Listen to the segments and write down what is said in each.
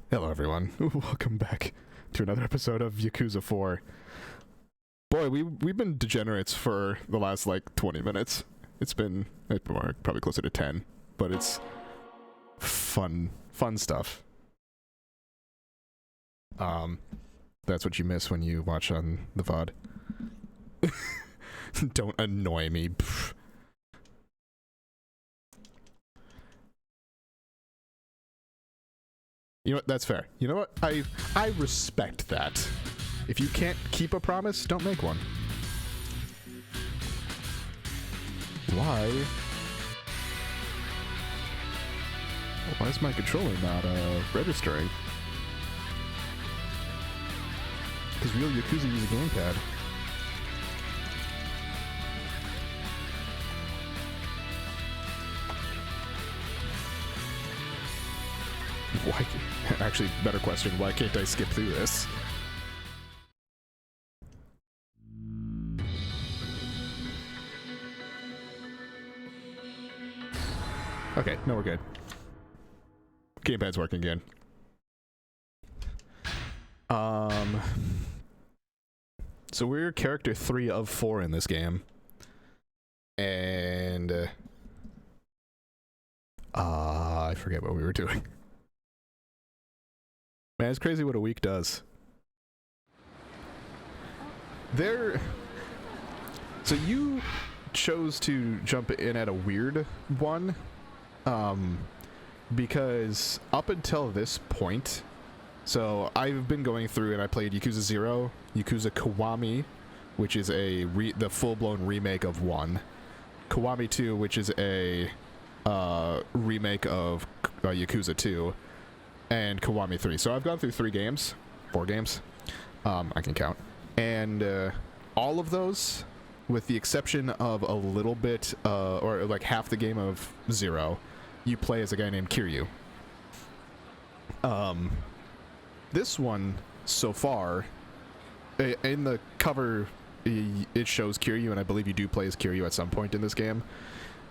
Hello everyone, welcome back to another episode of Yakuza 4. Boy, we've been degenerates for the last like 20 minutes. It's been more, probably closer to 10, but it's fun stuff. That's what you miss when you watch on the VOD. Don't annoy me. Pfft. You know what? That's fair. You know what? I respect that. If you can't keep a promise, don't make one. Why? Why is my controller not registering? Because real Yakuza use a gamepad. Why? Actually, better question, why can't I skip through this? Okay, no, we're good. Gamepad's working again. So we're character 3 of 4 in this game. And... I forget what we were doing. Man, it's crazy what a week does. So you chose to jump in at a weird one, because up until this point, so I've been going through and I played Yakuza 0, Yakuza Kiwami, which is the full-blown remake of 1, Kiwami 2, which is a remake of Yakuza 2, and Kiwami 3. So I've gone through 4 games. I can count. And all of those, with the exception of a little bit, or like half the game of 0, you play as a guy named Kiryu. This one, so far, in the cover, it shows Kiryu, and I believe you do play as Kiryu at some point in this game.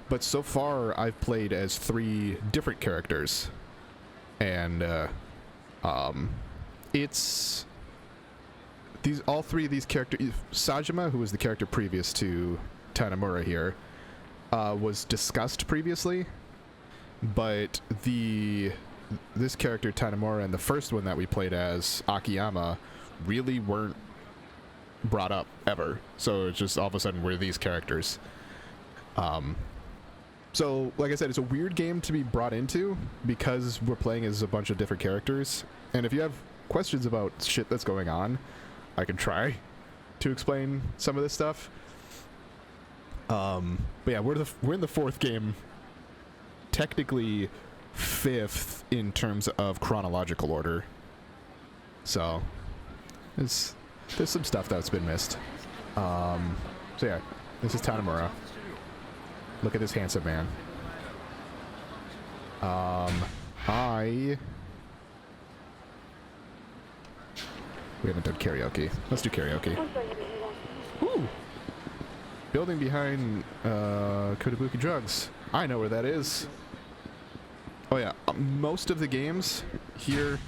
But so far, I've played as 3 different characters. And it's all 3 of these characters. Saejima, who was the character previous to Tanimura here, was discussed previously, but this character Tanimura and the first one that we played as, Akiyama, really weren't brought up ever. So it's just all of a sudden we're these characters. So, like I said, it's a weird game to be brought into because we're playing as a bunch of different characters. And if you have questions about shit that's going on, I can try to explain some of this stuff. But yeah, we're in the 4th game, technically 5th in terms of chronological order. So, there's some stuff that's been missed. So yeah, this is Tanimura. Look at this handsome man. We haven't done karaoke. Let's do karaoke. Ooh! Building behind, Kotobuki Drugs. I know where that is. Oh yeah, most of the games here,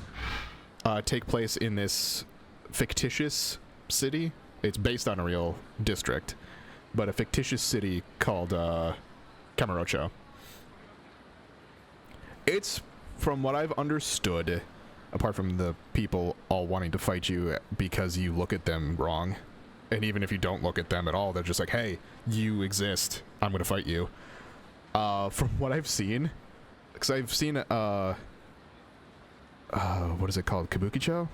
take place in this fictitious city. It's based on a real district, but a fictitious city called Kamurocho. It's, from what I've understood, apart from the people all wanting to fight you because you look at them wrong, and even if you don't look at them at all, they're just like, hey, you exist, I'm gonna fight you. From what I've seen, because I've seen, what is it called, Kabukicho?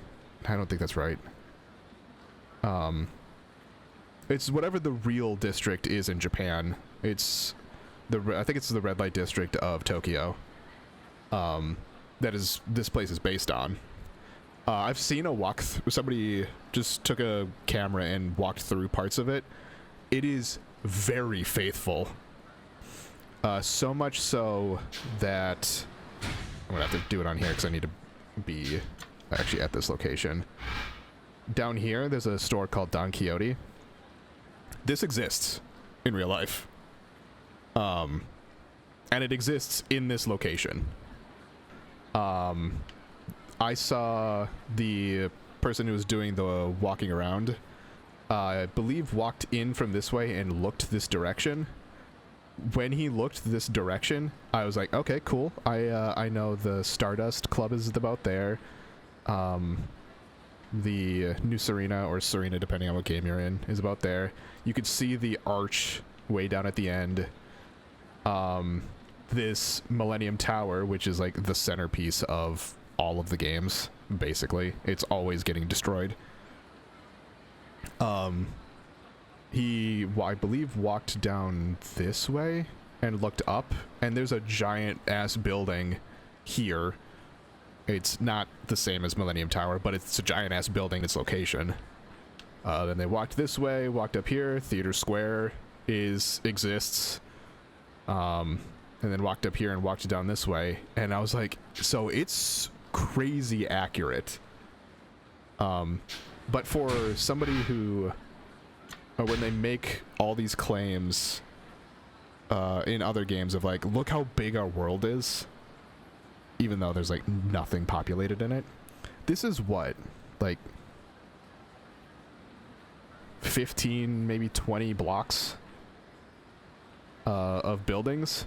I don't think that's right. It's whatever the real district is in Japan. I think it's the red light district of Tokyo. This place is based on. I've seen somebody just took a camera and walked through parts of it. It is very faithful. So much so that I'm gonna have to do it on here because I need to be actually at this location. Down here, there's a store called Don Quixote. This exists in real life. And it exists in this location. I saw the person who was doing the walking around, I believe walked in from this way and looked this direction. When he looked this direction, I was like, okay, cool. I know the Stardust Club is about there. The New Serena, or Serena depending on what game you're in, is about there. You could see the arch way down at the end. This Millennium Tower, which is like the centerpiece of all of the games, basically. It's always getting destroyed. He, I believe, walked down this way and looked up, and there's a giant ass building here. It's not the same as Millennium Tower, but it's a giant ass building, its location. Then they walked this way, walked up here, Theater Square exists. And then walked up here and walked down this way, and I was like, so it's crazy accurate. But for somebody who, when they make all these claims in other games of like, look how big our world is, even though there's like nothing populated in it, this is what, like 15, maybe 20 blocks of buildings.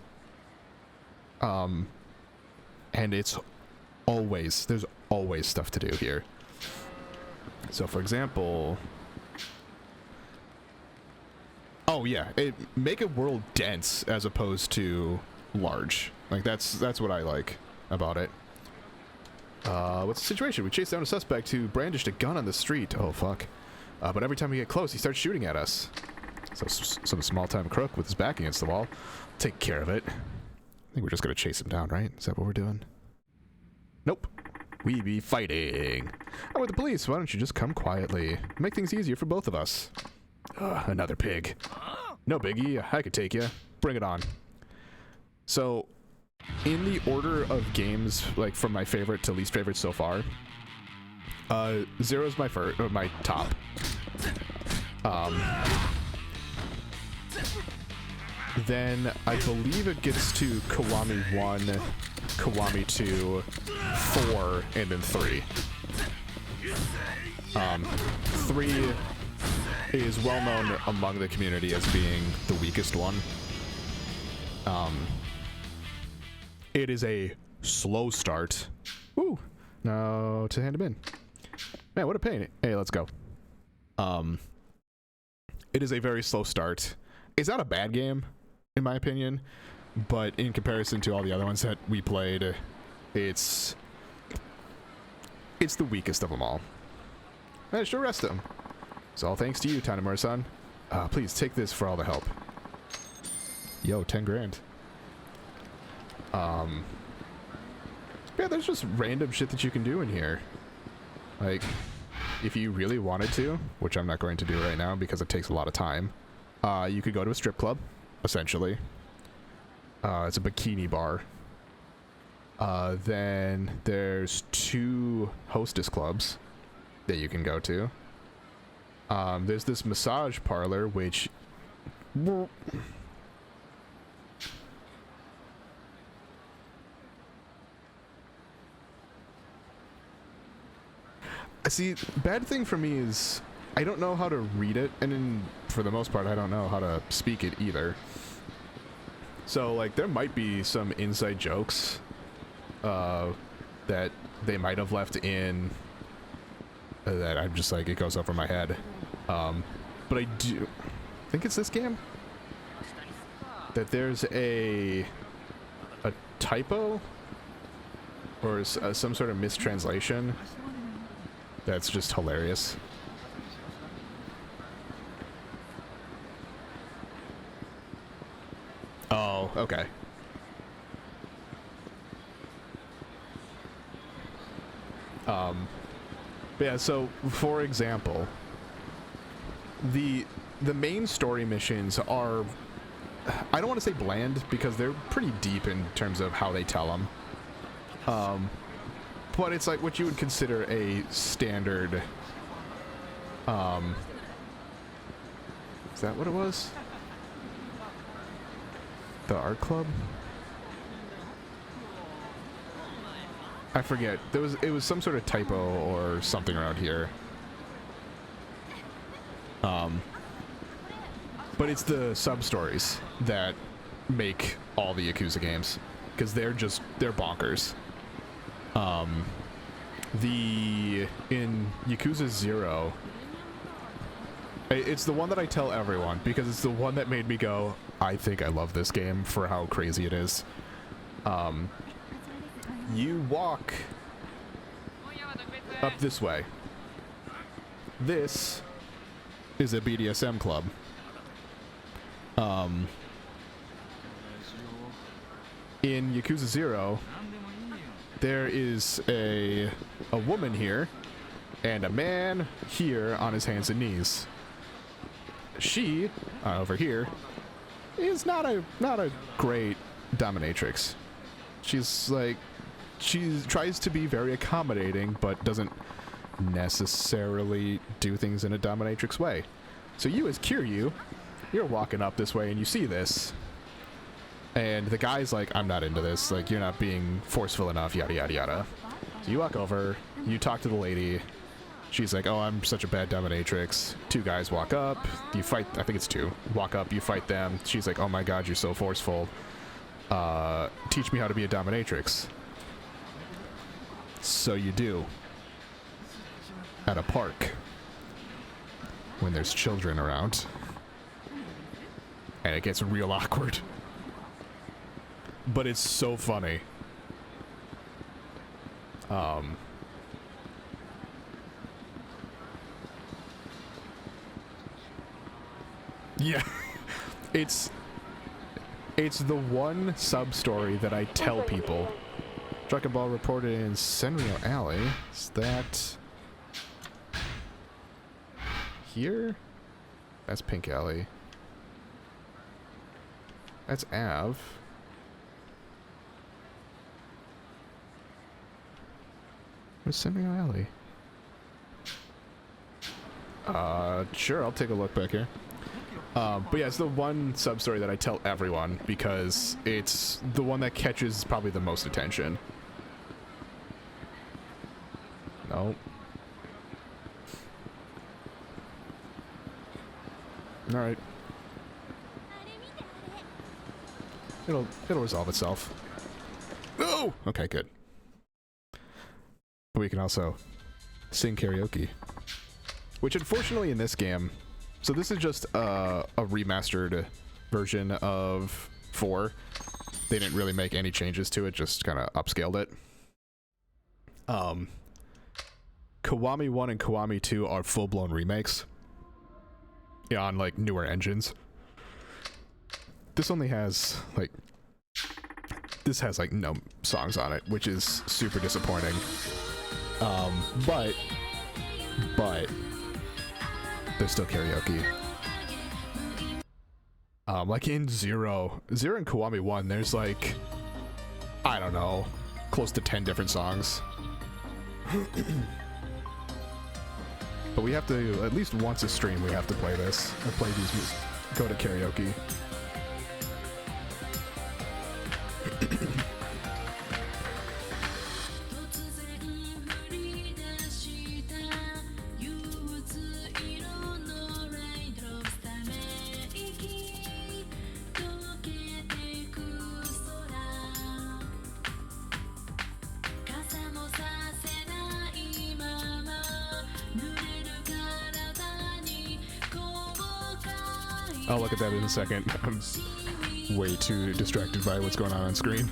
And it's always, there's always stuff to do here. So for example, oh yeah, make a world dense as opposed to large. Like that's what I like about it. What's the situation? We chased down a suspect who brandished a gun on the street. Oh fuck. But every time we get close, he starts shooting at us. So some small-time crook with his back against the wall. Take care of it. I think we're just gonna chase him down, right? Is that what we're doing? Nope. We be fighting. Oh, we're the police. Why don't you just come quietly? Make things easier for both of us. Another pig. No biggie. I could take you. Bring it on. So, in the order of games, like from my favorite to least favorite so far, Zero's my my top. Then I believe it gets to Kiwami 1, Kiwami 2, 4, and then 3. 3 is well known among the community as being the weakest one. It is a slow start. Woo! Now to hand him in. Man, what a pain. Hey, let's go. It is a very slow start. It's not a bad game, in my opinion, but in comparison to all the other ones that we played, it's the weakest of them all. I should arrest him. It's all thanks to you, Tanimura-san. Please take this for all the help. Yo, 10 grand. Yeah, there's just random shit that you can do in here. Like, if you really wanted to, which I'm not going to do right now because it takes a lot of time, you could go to a strip club, essentially. It's a bikini bar. Then there's 2 hostess clubs that you can go to. There's this massage parlor, which... See, bad thing for me is I don't know how to read it, and for the most part, I don't know how to speak it either. So, like, there might be some inside jokes that they might have left in that I'm just like, it goes over my head. But I do think it's this game that there's a typo or some sort of mistranslation that's just hilarious. Oh, okay. Yeah, so for example, the main story missions are, I don't want to say bland because they're pretty deep in terms of how they tell them. But it's like what you would consider a standard, is that what it was? The art club? I forget. It was some sort of typo or something around here. But it's the sub-stories that make all the Yakuza games, because they're bonkers. In Yakuza 0, it's the one that I tell everyone, because it's the one that made me go, I think I love this game for how crazy it is. You walk up this way. This is a BDSM club. In Yakuza 0, there is a woman here and a man here on his hands and knees. She, over here, is not a great dominatrix. She tries to be very accommodating, but doesn't necessarily do things in a dominatrix way. So you, as Kiryu, you're walking up this way and you see this, and the guy's like, I'm not into this, like, you're not being forceful enough, yada yada yada. So you walk over, you talk to the lady, she's like, oh, I'm such a bad dominatrix. Two guys walk up, you fight, I think it's two, walk up, you fight them, she's like, oh my god, you're so forceful, teach me how to be a dominatrix. So you do. At a park. When there's children around. And it gets real awkward. But it's so funny. Yeah. It's the one sub-story that I tell people. Dragon Ball reported in Senryo Alley. Is that here? That's Pink Alley. That's Ave. Where's Senryo Alley? Sure, I'll take a look back here. But yeah, it's the one sub-story that I tell everyone because it's the one that catches probably the most attention. No. Alright. It'll resolve itself. Oh! Okay, good. But we can also sing karaoke. Which unfortunately in this game, so this is just a remastered version of 4. They didn't really make any changes to it, just kind of upscaled it. Kiwami 1 and Kiwami 2 are full-blown remakes. Yeah, on like newer engines. This only has like no songs on it, which is super disappointing. But there's still karaoke. Like in Zero and Kiwami 1, there's like, I don't know, close to 10 different songs. But we have to, at least once a stream, we have to play this. Or play these, go to karaoke. I'll look at that in a second. I'm way too distracted by what's going on screen.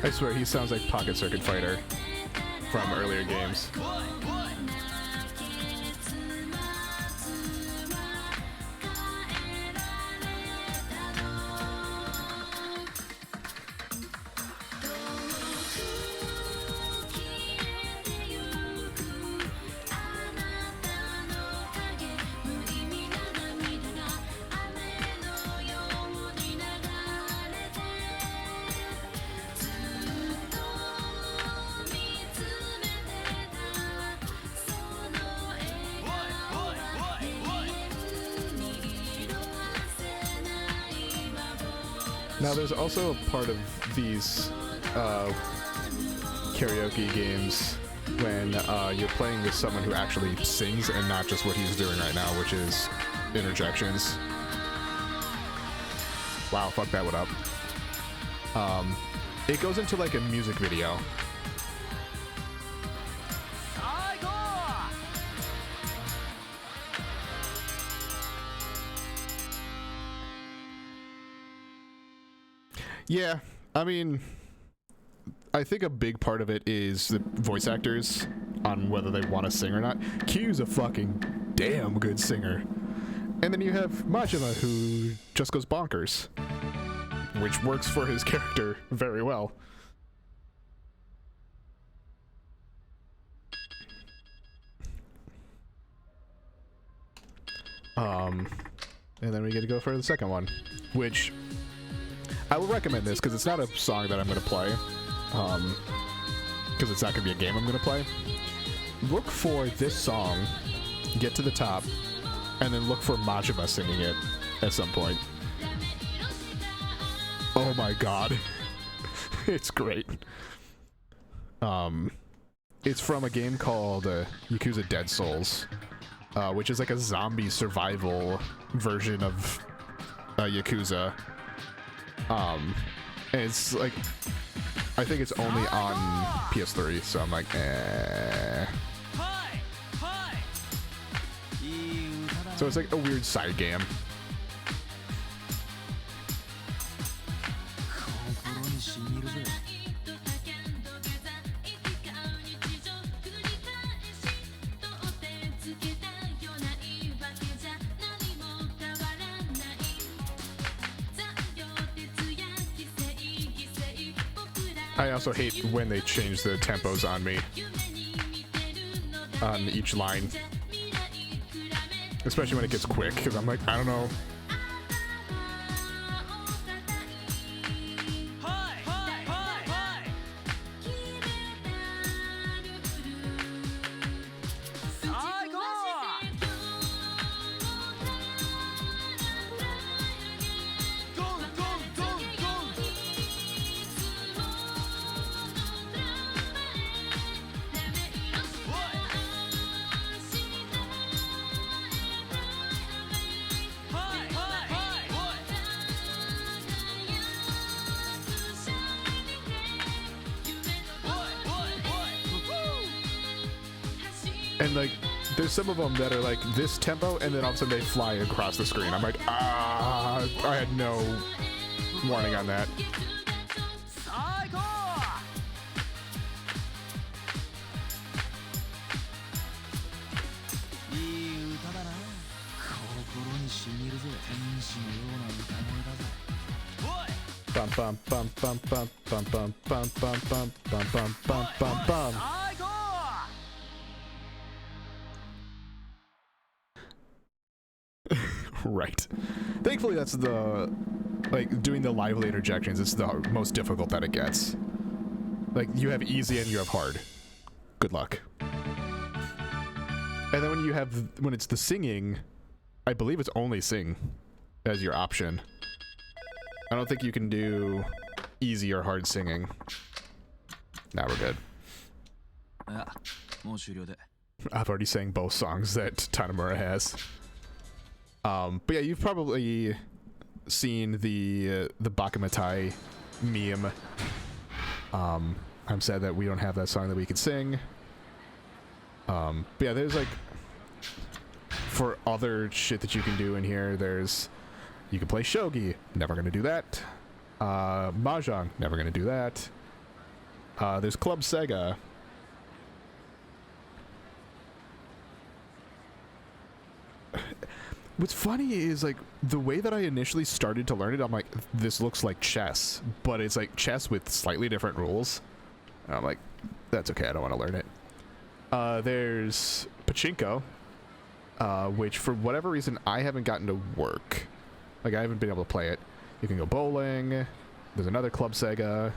I swear he sounds like Pocket Circuit Fighter from earlier games. Now, there's also a part of these karaoke games when you're playing with someone who actually sings and not just what he's doing right now, which is interjections. Wow, fuck that one up. It goes into like a music video. Yeah, I mean, I think a big part of it is the voice actors on whether they want to sing or not. Q's a fucking damn good singer. And then you have Majima, who just goes bonkers, which works for his character very well. And then we get to go for the second one, which I will recommend this because it's not a song that I'm going to play, because it's not going to be a game I'm going to play. Look for this song, get to the top, and then look for Majima singing it at some point. Oh my god. It's great. It's from a game called Yakuza Dead Souls, which is like a zombie survival version of Yakuza. And it's like, I think it's only on PS3, so I'm like, eh. So it's like a weird side game. I also hate when they change the tempos on me on each line, especially when it gets quick, because I'm like, I don't know. And like, there's some of them that are like this tempo, and then all of a sudden they fly across the screen. I'm like, I had no warning on that. Bum bum bum bum bum bum bum bum bum bum bum bum bum bum bum. Right. Thankfully, that's the, like, doing the lively interjections is the most difficult that it gets. Like, you have easy and you have hard. Good luck. And then when it's the singing, I believe it's only sing as your option. I don't think you can do easy or hard singing. Now we're good. I've already sang both songs that Tanimura has. But yeah, you've probably seen the Bakumatai meme. I'm sad that we don't have that song that we could sing. But yeah, there's like, for other shit that you can do in here, you can play shogi, never gonna do that. Mahjong, never gonna do that. There's Club Sega. What's funny is, like, the way that I initially started to learn it, I'm like, this looks like chess, but it's like chess with slightly different rules. And I'm like, that's okay, I don't want to learn it. There's Pachinko, which for whatever reason I haven't gotten to work. Like, I haven't been able to play it. You can go bowling. There's another Club Sega.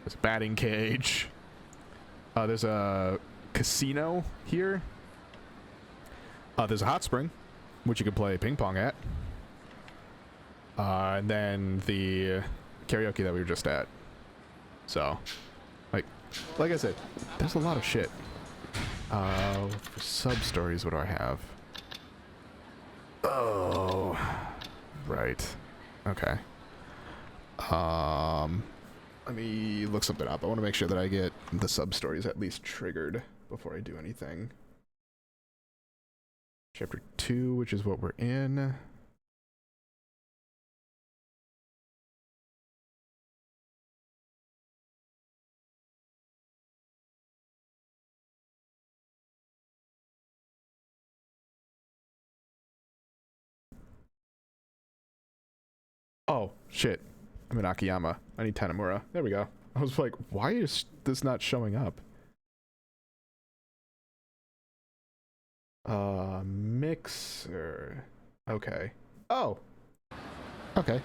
There's a batting cage. There's a casino here. There's a hot spring, which you can play ping pong at. And then the karaoke that we were just at. So, like I said, there's a lot of shit. For sub-stories, what do I have? Oh, right. Okay. Let me look something up. I want to make sure that I get the sub-stories at least triggered before I do anything. Chapter 2, which is what we're in. Oh, shit. I'm in Akiyama. I need Tanimura. There we go. I was like, why is this not showing up? Mixer. Okay. Oh. Okay.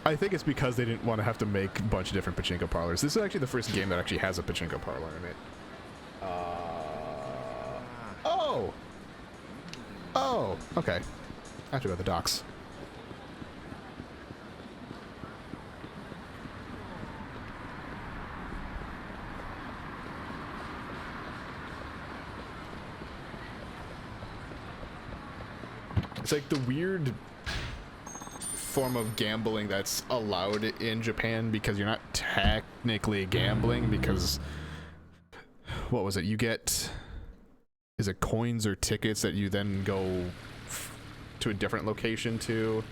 I think it's because they didn't want to have to make a bunch of different pachinko parlors. This is actually the first game that actually has a pachinko parlor in it. Oh! Oh! Okay. I have to go to the docks. It's like the weird form of gambling that's allowed in Japan because you're not technically gambling because what was it? You get, is it coins or tickets that you then go to a different location to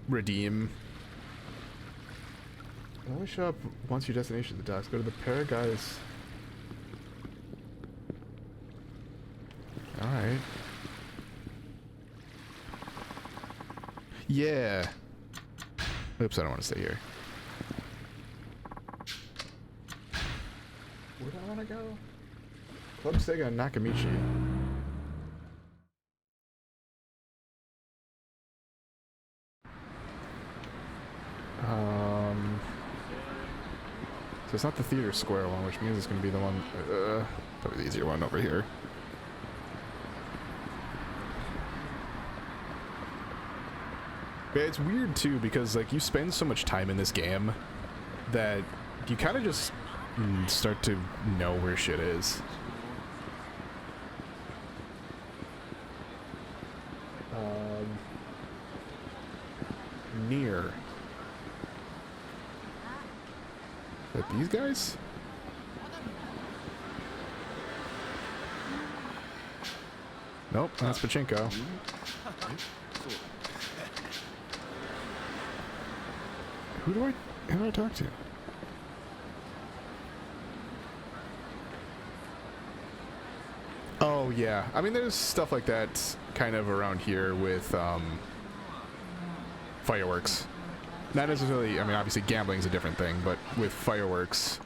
redeem? Only show up once your destination is the docks. Go to the Paraguys. Alright. Yeah. Oops, I don't want to stay here. Where do I want to go? Club Sega and Nakamichi. So it's not the Theater Square one, which means it's going to be the one, probably the easier one over here. But it's weird too because like you spend so much time in this game that you kind of just start to know where shit is. Near. But these guys? Nope, that's pachinko. Who do I talk to? Oh yeah, I mean there's stuff like that kind of around here with fireworks. Not necessarily, I mean obviously gambling is a different thing, but with fireworks,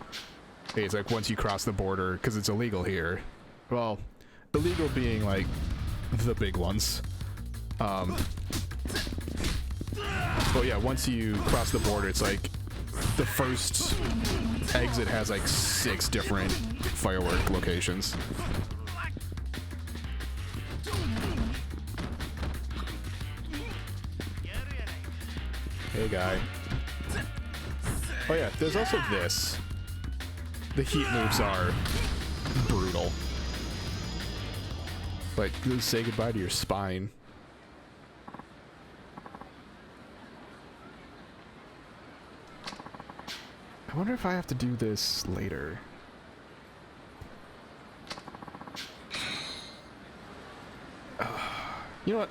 it's like once you cross the border, because it's illegal here. Well, illegal being like the big ones. But yeah, once you cross the border, it's like the first exit has like 6 different firework locations. Hey guy. Oh yeah, there's also this. The heat moves are brutal. Like, say goodbye to your spine. I wonder if I have to do this later. You know what?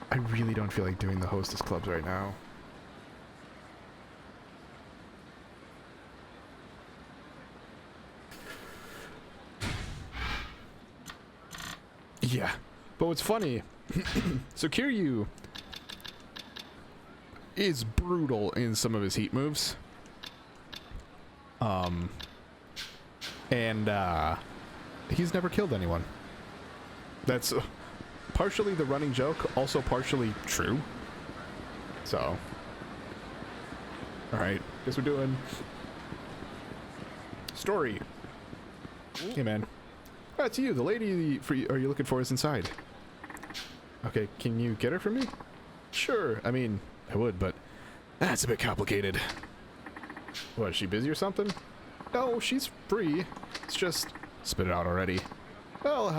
I really don't feel like doing the hostess clubs right now. Yeah. But what's funny, so Kiryu is brutal in some of his heat moves. He's never killed anyone. That's partially the running joke, also partially true. So, alright, guess we're doing story. Hey man, Oh, it's you. The lady are you looking for is inside. Okay, can you get her for me? Sure. I mean, I would, but that's a bit complicated. What, is she busy or something? No, she's free. It's just... Spit it out already. Well,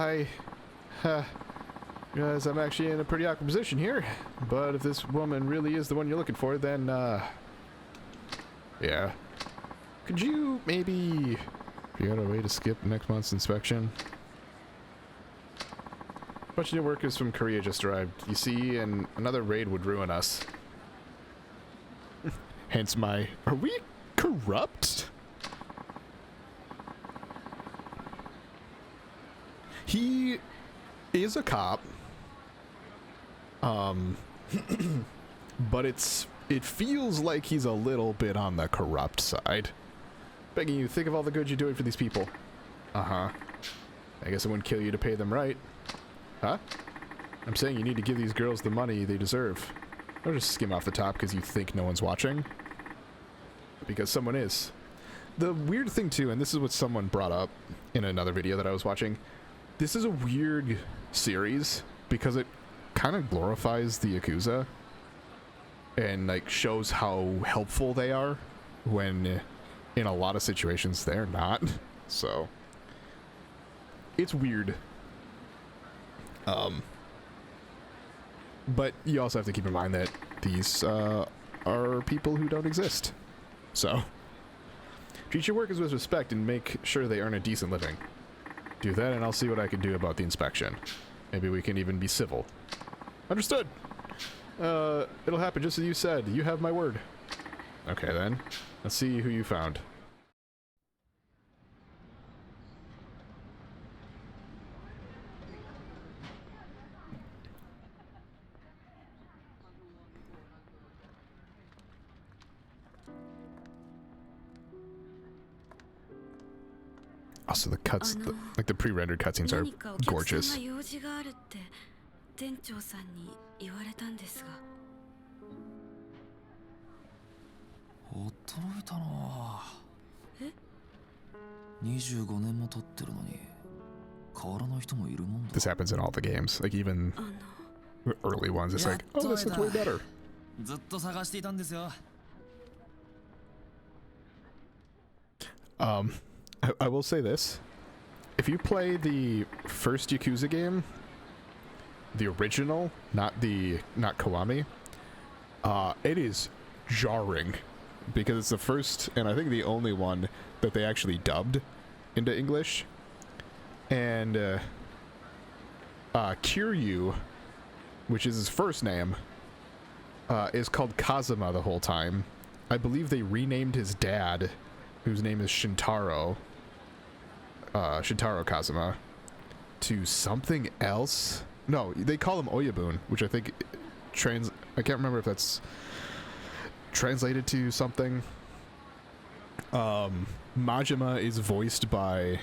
guys, I'm actually in a pretty awkward position here. But if this woman really is the one you're looking for, then, yeah. Could you maybe figure out a way to skip next month's inspection? A bunch of new workers from Korea just arrived, you see, and another raid would ruin us. Hence my... Are we corrupt? He is a cop. But it feels like he's a little bit on the corrupt side. Begging you, think of all the good you're doing for these people. Uh-huh. I guess it wouldn't kill you to pay them right. Huh? I'm saying you need to give these girls the money they deserve. Don't just skim off the top because you think no one's watching. Because someone is. The weird thing too, and this is what someone brought up in another video that I was watching, this is a weird series because it kind of glorifies the Yakuza and like shows how helpful they are when in a lot of situations they're not. So it's weird. But you also have to keep in mind that these are people who don't exist. So treat your workers with respect and make sure they earn a decent living. Do that and I'll see what I can do about the inspection. Maybe we can even be civil. Understood. It'll happen just as you said. You have my word. Okay then. Let's see who you found. Also, the cuts, like the pre-rendered cutscenes are gorgeous. This happens in all the games, like even early ones. It's like, oh, this looks way better. I will say this. If you play the first Yakuza game, the original, not Kiwami, it is jarring because it's the first and I think the only one that they actually dubbed into English. And Kiryu, which is his first name, is called Kazuma the whole time. I believe they renamed his dad, whose name is Shintaro Kazuma, to something else. No, they call him Oyabun, which I think I can't remember if that's translated to something. Majima is voiced by...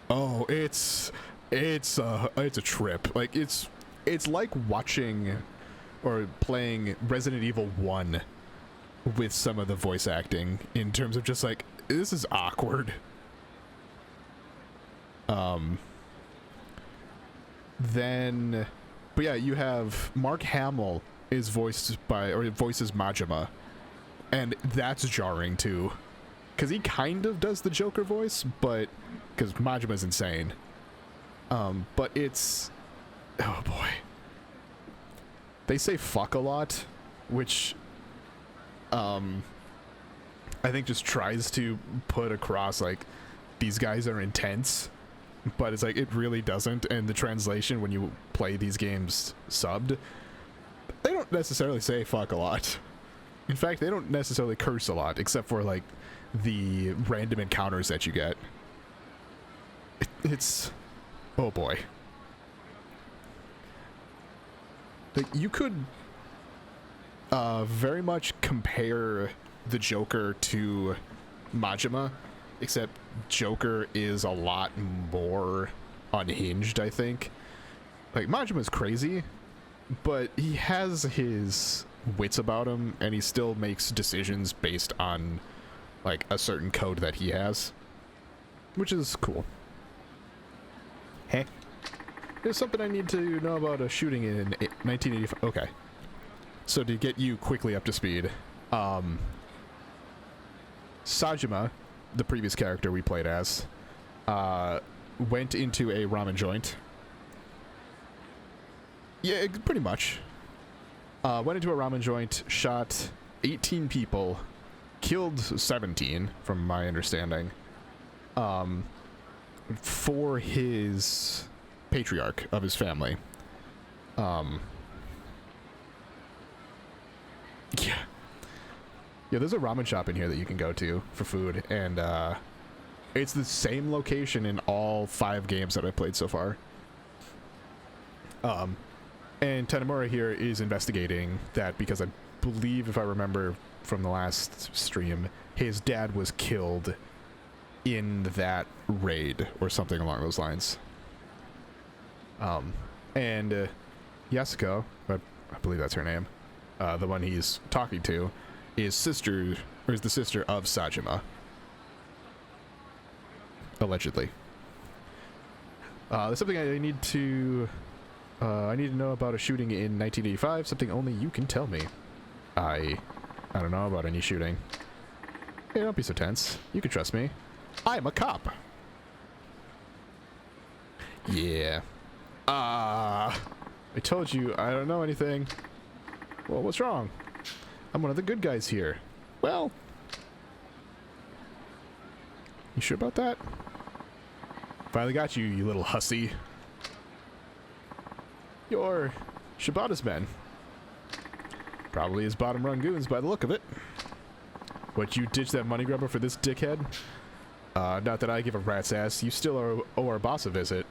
Oh, it's a trip. Like it's like watching or playing Resident Evil 1 with some of the voice acting in terms of just like, this is awkward. Then, but yeah, you have Mark Hamill is voiced by, or voices Majima, and that's jarring too, because he kind of does the Joker voice, but because Majima's insane. But it's, oh boy, they say fuck a lot, which I think just tries to put across like these guys are intense, but it's like it really doesn't. And the translation when you play these games subbed, they don't necessarily say fuck a lot. In fact, they don't necessarily curse a lot, except for like the random encounters that you get. It's, oh boy, like you could very much compare the Joker to Majima, except Joker is a lot more unhinged, I think. Like, Majima's crazy, but he has his wits about him, and he still makes decisions based on, like, a certain code that he has, which is cool. There's something I need to know about a shooting in 1985. Okay. So to get you quickly up to speed, Saejima, the previous character we played as, went into a ramen joint. Yeah, pretty much. Went into a ramen joint, shot 18 people, killed 17, from my understanding, for his patriarch of his family. Yeah. Yeah, there's a ramen shop in here that you can go to for food, and it's the same location in all 5 games that I've played so far. And Tanimura here is investigating that because I believe, if I remember from the last stream, his dad was killed in that raid or something along those lines. And Yasuko, I believe that's her name, the one he's talking to, is the sister of Saejima. Allegedly. There's something I need to know about a shooting in 1985, something only you can tell me. I don't know about any shooting. Hey, don't be so tense. You can trust me. I'm a cop. Yeah. I told you I don't know anything. Well, what's wrong? I'm one of the good guys here. Well, you sure about that? Finally got you, you little hussy. You're Shibata's men. Probably his bottom run goons by the look of it. What, you ditch that money grubber for this dickhead? Not that I give a rat's ass. You still owe our boss a visit.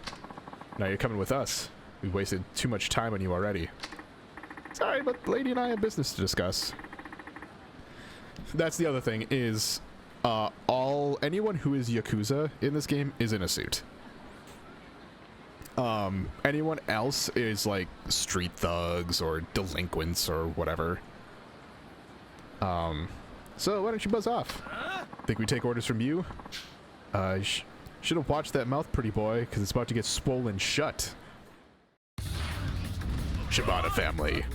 Now you're coming with us. We've wasted too much time on you already. Sorry, but the lady and I have business to discuss. That's the other thing, is anyone who is Yakuza in this game is in a suit. Anyone else is like street thugs or delinquents or whatever. So why don't you buzz off? Think we take orders from you? Should have watched that mouth, pretty boy, because it's about to get swollen shut. Shibata family.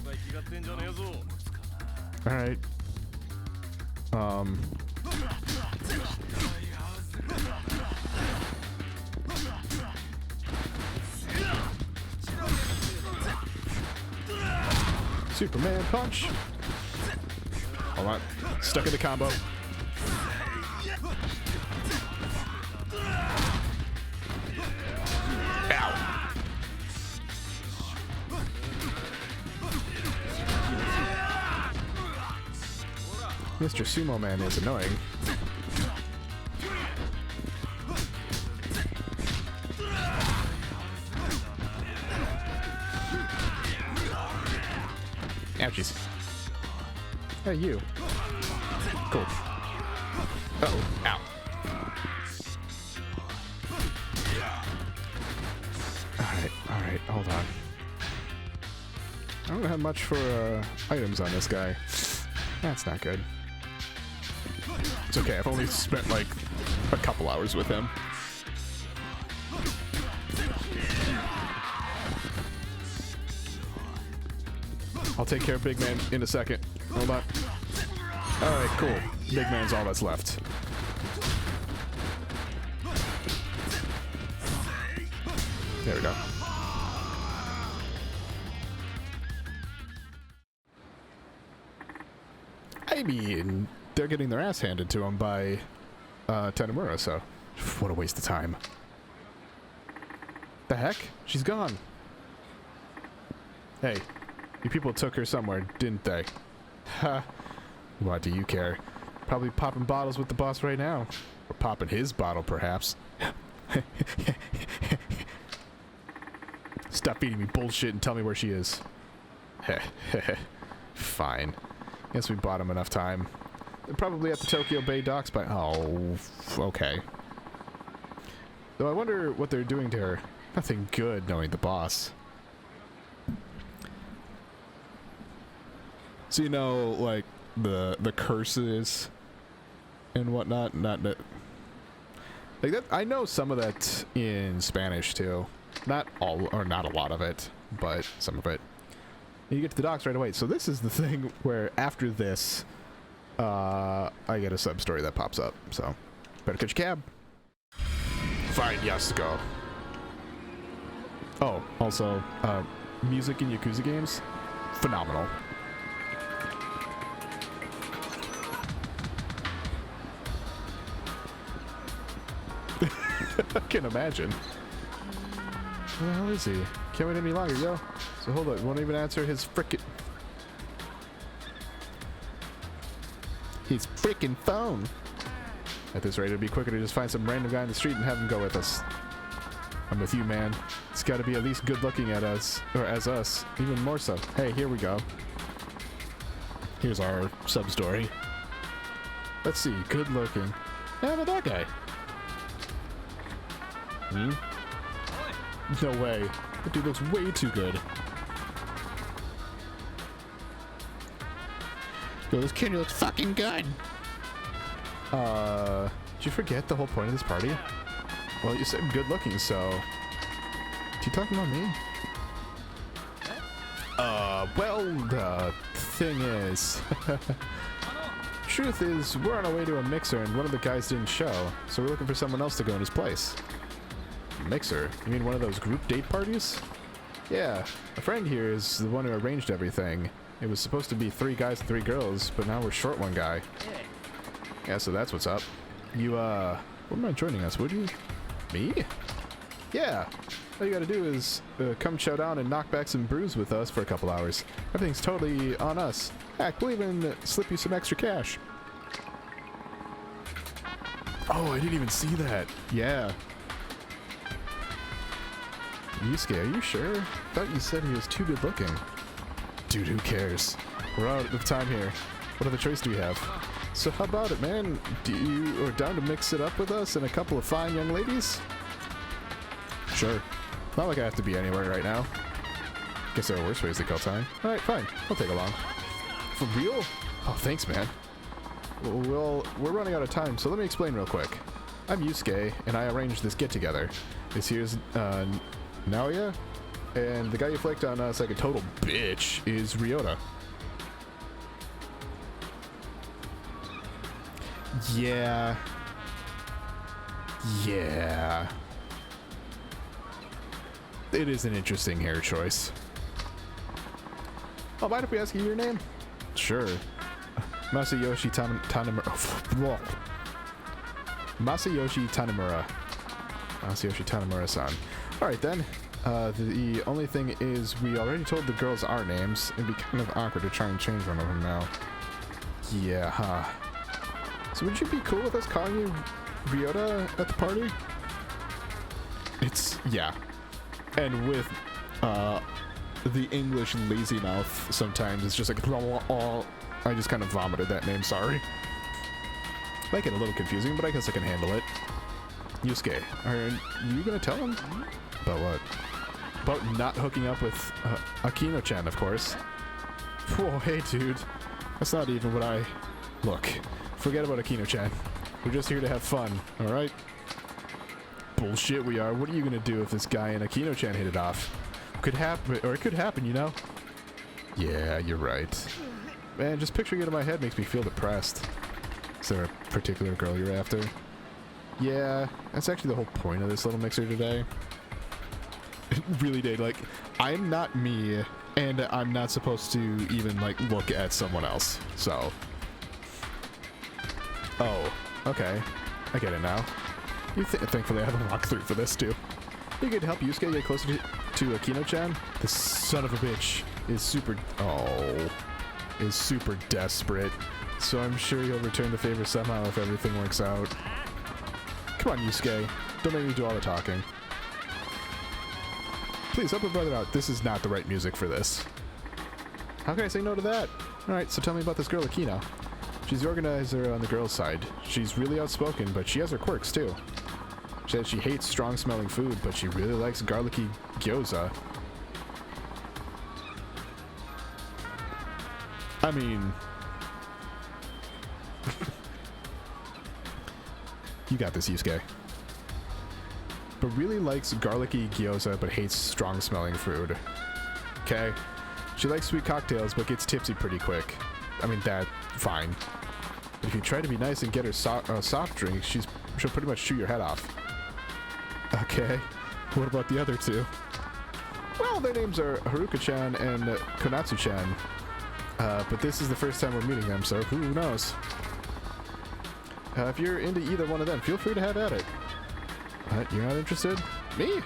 Alright. Superman punch. Hold on. Stuck in the combo. Ow. Mr. Sumo Man is annoying. Ouchies. Hey, you. Cool. Uh-oh. Ow. Alright, hold on. I don't have much for items on this guy. That's not good. It's okay, I've only spent like a couple hours with him. I'll take care of Big Man in a second. Hold on. Alright, cool. Big Man's all that's left. There we go. I mean, they're getting their ass handed to them by Tanimura, so what a waste of time. The heck? She's gone. Hey, you people took her somewhere, didn't they? Ha. What do you care? Probably popping bottles with the boss right now. Or popping his bottle, perhaps. Stop feeding me bullshit and tell me where she is. Fine. Guess we bought him enough time. They're probably at the Tokyo Bay docks by... Oh, okay. Though I wonder what they're doing to her. Nothing good, knowing the boss. So, you know, like, the curses and whatnot, like that, I know some of that in Spanish too. Not all, or not a lot of it, but some of it. And you get to the docks right away. So this is the thing where after this, I get a sub-story that pops up. So, better catch a cab. Find Yasuko. Oh, also, music in Yakuza games, phenomenal. I can imagine. Where the hell is he? Can't wait any longer, yo. So hold on, won't even answer his frickin'... his frickin' phone. At this rate, it'd be quicker to just find some random guy in the street and have him go with us. I'm with you, man. It's gotta be at least good looking at us, or as us, even more so. Hey, here we go. Here's our sub-story. Let's see, good looking. Yeah, but that guy. Hmm? No way. That dude looks way too good. Yo, this kid looks fucking good. Did you forget the whole point of this party? Well, you said good looking, so... You talking about me? Well, the thing is... Truth is, we're on our way to a mixer and one of the guys didn't show, so we're looking for someone else to go in his place. Mixer? You mean one of those group date parties? Yeah, a friend here is the one who arranged everything. It was supposed to be 3 guys and 3 girls, but now we're short 1 guy. Yeah, so that's what's up. You, wouldn't mind joining us, would you? Me? Yeah. All you gotta do is, come chow down and knock back some brews with us for a couple hours. Everything's totally on us. Heck, we'll even slip you some extra cash. Oh, I didn't even see that. Yeah. Yusuke, are you sure? I thought you said he was too good looking. Dude, who cares? We're out of time here. What other choice do we have? So how about it, man? Do you are down to mix it up with us and a couple of fine young ladies? Sure. Not like I have to be anywhere right now. Guess there are worse ways to kill time. Alright, fine. I'll take along. For real? Oh, thanks, man. Well, we're running out of time, so let me explain real quick. I'm Yusuke, and I arranged this get-together. This here's, Naoya, and the guy you flaked on us like a total bitch is Ryota. Yeah. Yeah. It is an interesting hair choice. Oh, mind if we ask you your name? Sure. Masayoshi Tanimura. Masayoshi Tanimura. Masayoshi Tanimura-san. Alright then. The only thing is we already told the girls our names. It'd be kind of awkward to try and change one of them now. Yeah, huh. So would you be cool with us calling you Ryota at the party? It's, yeah. And with, the English lazy mouth sometimes it's just like, I just kind of vomited that name, sorry. Might get a little confusing, but I guess I can handle it. Yusuke, are you gonna tell him? About what? About not hooking up with Akino-chan, of course. Whoa, hey dude. That's not even what I... Look, forget about Akino-chan. We're just here to have fun, alright? Bullshit we are. What are you gonna do if this guy and Akino-chan hit it off? Could happen, or it could happen, you know? Yeah, you're right. Man, just picturing it in my head makes me feel depressed. Is there a particular girl you're after? Yeah, that's actually the whole point of this little mixer today. It really did. Like, I'm not me, and I'm not supposed to even, like, look at someone else. So. Oh, okay. I get it now. Thankfully, I have a walkthrough for this, too. You could help Yusuke get closer to Akino-chan? The son of a bitch is super... Oh. Is super desperate. So I'm sure he'll return the favor somehow if everything works out. Come on, Yusuke. Don't make me do all the talking. Please, help your brother out. This is not the right music for this. How can I say no to that? Alright, so tell me about this girl, Akino. She's the organizer on the girls' side. She's really outspoken, but she has her quirks, too. She said she hates strong-smelling food, but she really likes garlicky gyoza. I mean... You got this, Yusuke. but really likes garlicky gyoza but hates strong smelling food. Okay. She likes sweet cocktails but gets tipsy pretty quick. I mean, that's fine. But if you try to be nice and get her soft drink, she'll pretty much chew your head off. Okay. What about the other two? Well, their names are Haruka-chan and Konatsu-chan. But this is the first time we're meeting them, so who knows? If you're into either one of them, feel free to have at it. What? You're not interested? Me?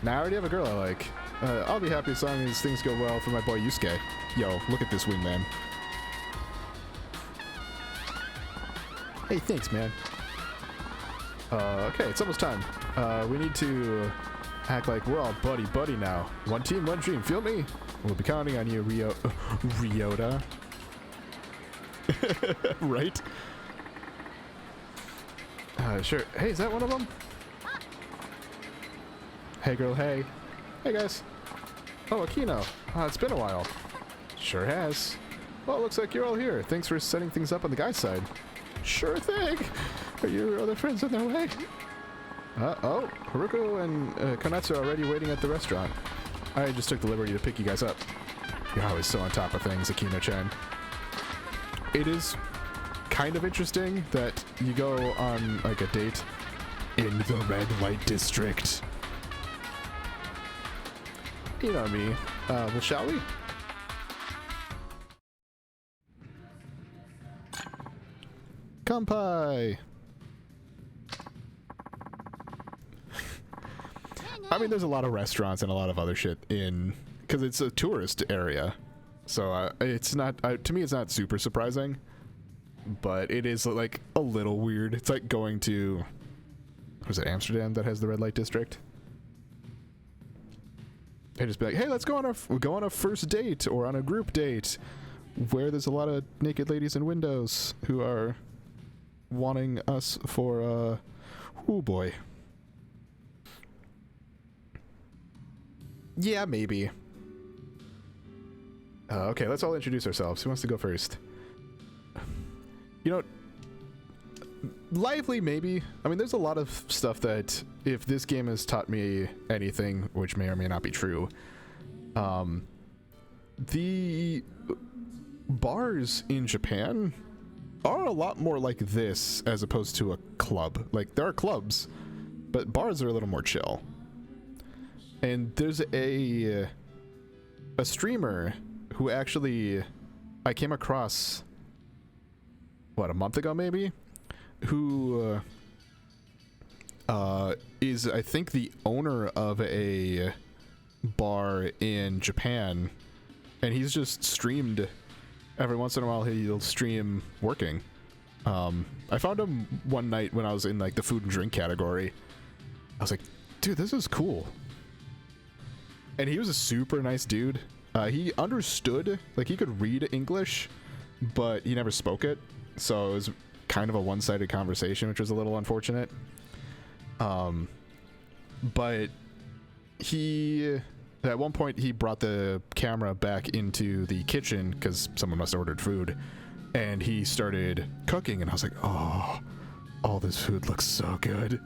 Nah, I already have a girl I like. I'll be happy as long as things go well for my boy Yusuke. Yo, look at this wingman. Hey, thanks, man. Okay, it's almost time. We need to act like we're all buddy-buddy now. One team, one dream. Feel me? We'll be counting on you, Ryota. Right? Sure. Hey, is that one of them? Hey, girl, hey. Hey, guys. Oh, Akino. It's been a while. Sure has. Well, it looks like you're all here. Thanks for setting things up on the guy's side. Sure thing. Are your other friends on their way? Oh, Haruko and Konatsu are already waiting at the restaurant. I just took the liberty to pick you guys up. You're always so on top of things, Akino-chan. It is kind of interesting that you go on, like, a date in the red light district. You know me. Well, shall we? Kanpai! I mean, there's a lot of restaurants and a lot of other shit in... because it's a tourist area. So, it's not... to me, it's not super surprising. But it is, like, a little weird. It's like going to... was it Amsterdam that has the red light district? And just be like, hey, let's go on a first date or on a group date where there's a lot of naked ladies in windows who are wanting us for, oh boy. Yeah, maybe. Okay, let's all introduce ourselves. Who wants to go first? You know, lively, maybe. I mean, there's a lot of stuff that, if this game has taught me anything, which may or may not be true, the bars in Japan are a lot more like this as opposed to a club. Like, there are clubs, but bars are a little more chill. And there's a streamer who actually I came across, what, a month ago maybe? Who is, I think, the owner of a bar in Japan, and he's just streamed every once in a while. He'll stream working. I found him one night when I was in, like, the food and drink category. I was like, dude, this is cool. And he was a super nice dude. He understood, like, he could read English, but he never spoke it, so it was kind of a one-sided conversation, which was a little unfortunate. But he, at one point, he brought the camera back into the kitchen because someone must have ordered food, and he started cooking, and I was like, oh, all this food looks so good.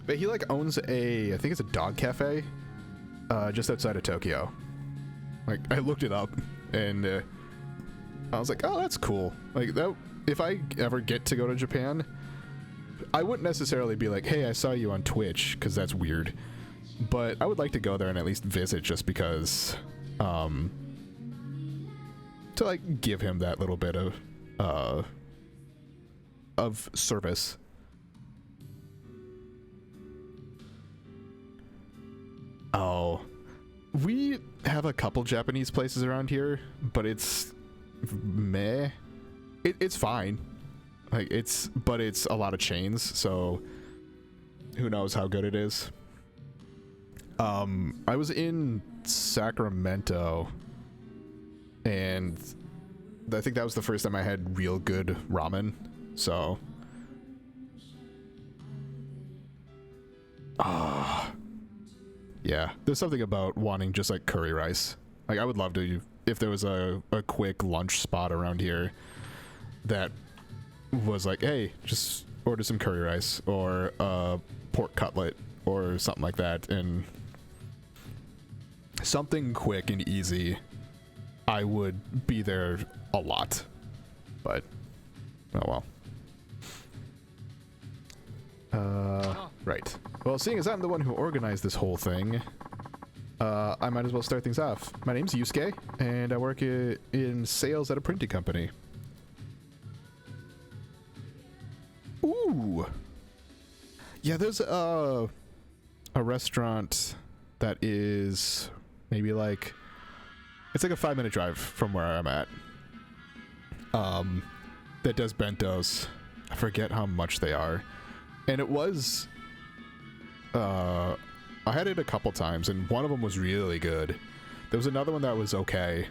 But he, like, owns a, I think it's a dog cafe, just outside of Tokyo. Like, I looked it up, and I was like, oh, that's cool. Like, that, if I ever get to go to Japan, I wouldn't necessarily be like, hey, I saw you on Twitch, because that's weird. But I would like to go there and at least visit, just because, to, like, give him that little bit of service. Oh, we have a couple Japanese places around here, but it's meh. It's fine. Like, but it's a lot of chains, so who knows how good it is. I was in Sacramento, and I think that was the first time I had real good ramen, so. Yeah, there's something about wanting just, like, curry rice. Like, I would love to, if there was a quick lunch spot around here that was like, hey, just order some curry rice or a pork cutlet or something like that, and something quick and easy, I would be there a lot. But oh well. Right. Well, seeing as I'm the one who organized this whole thing, I might as well start things off. My name's Yusuke, and I work in sales at a printing company. Ooh. Yeah, there's a restaurant that is maybe like, it's like a 5-minute drive from where I'm at. That does bentos. I forget how much they are. And it was, I had it a couple times, and one of them was really good. There was another one that was okay.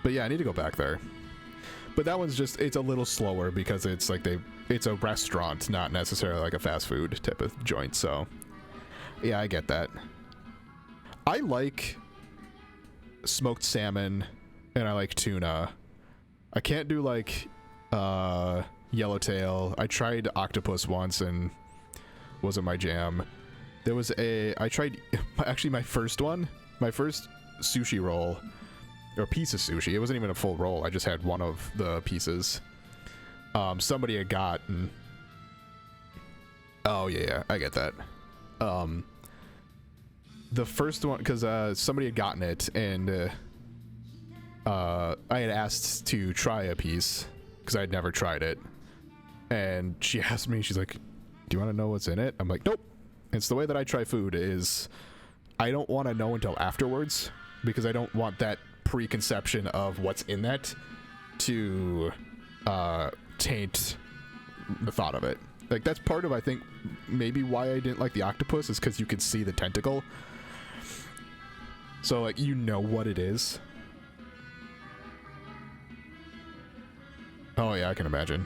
But yeah, I need to go back there. But that one's just, it's a little slower because it's like it's a restaurant, not necessarily like a fast food type of joint, so yeah, I get that. I like smoked salmon and I like tuna. I can't do like yellowtail. I tried octopus once and wasn't my jam. There was I tried actually my first sushi roll, or piece of sushi. It wasn't even a full roll. I just had one of the pieces. Somebody had gotten. Oh yeah, I get that. The first one, because somebody had gotten it, and I had asked to try a piece because I had never tried it, and she asked me, she's like, "Do you want to know what's in it?" I'm like, "Nope." It's the way that I try food is, I don't want to know until afterwards, because I don't want that preconception of what's in that to taint the thought of it. Like, that's part of, I think, maybe why I didn't like the octopus, is because you could see the tentacle. So, like, you know what it is. Oh, yeah, I can imagine.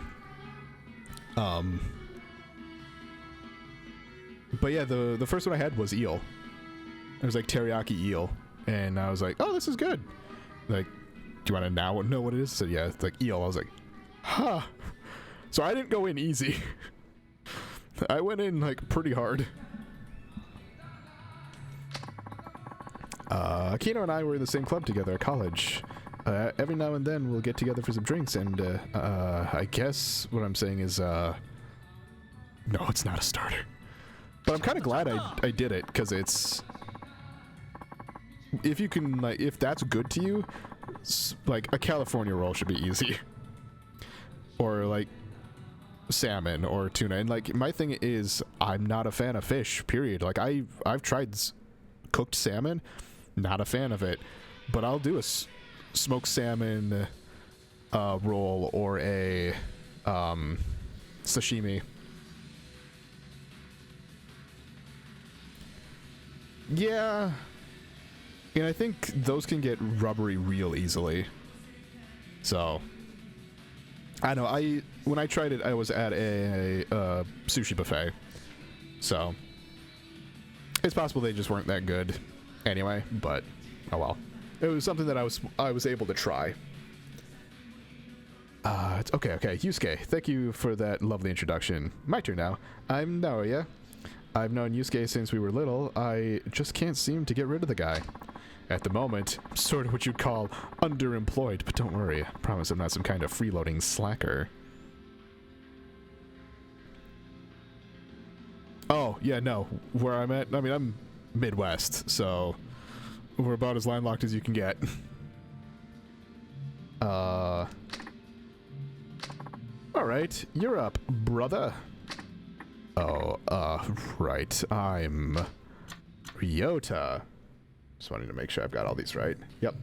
But yeah, the first one I had was eel. It was like teriyaki eel. And I was like, oh, this is good. Like, do you want to now know what it is? I said, yeah, it's like eel. I was like, huh. So I didn't go in easy. I went in, like, pretty hard. Akino and I were in the same club together at college. Every now and then we'll get together for some drinks, and I guess what I'm saying is, no, it's not a starter. But I'm kind of glad I did it, because it's... If you can, like, if that's good to you, like, a California roll should be easy. Or, like, salmon or tuna. And, like, my thing is, I'm not a fan of fish, period. Like, I've tried cooked salmon, not a fan of it. But I'll do a smoked salmon roll or a sashimi. Yeah. And I think those can get rubbery real easily. So, I know, when I tried it, I was at a sushi buffet. So, it's possible they just weren't that good anyway, but oh well. It was something that I was able to try. It's okay. Yusuke, thank you for that lovely introduction. My turn now. I'm Naoya. I've known Yusuke since we were little. I just can't seem to get rid of the guy. At the moment, I'm sort of what you'd call underemployed, but don't worry. I promise I'm not some kind of freeloading slacker. Oh, yeah, no. Where I'm at, I mean, I'm Midwest, so we're about as landlocked as you can get. Alright, you're up, brother. Oh, right. I'm Ryota. Just wanted to make sure I've got all these right. Yep.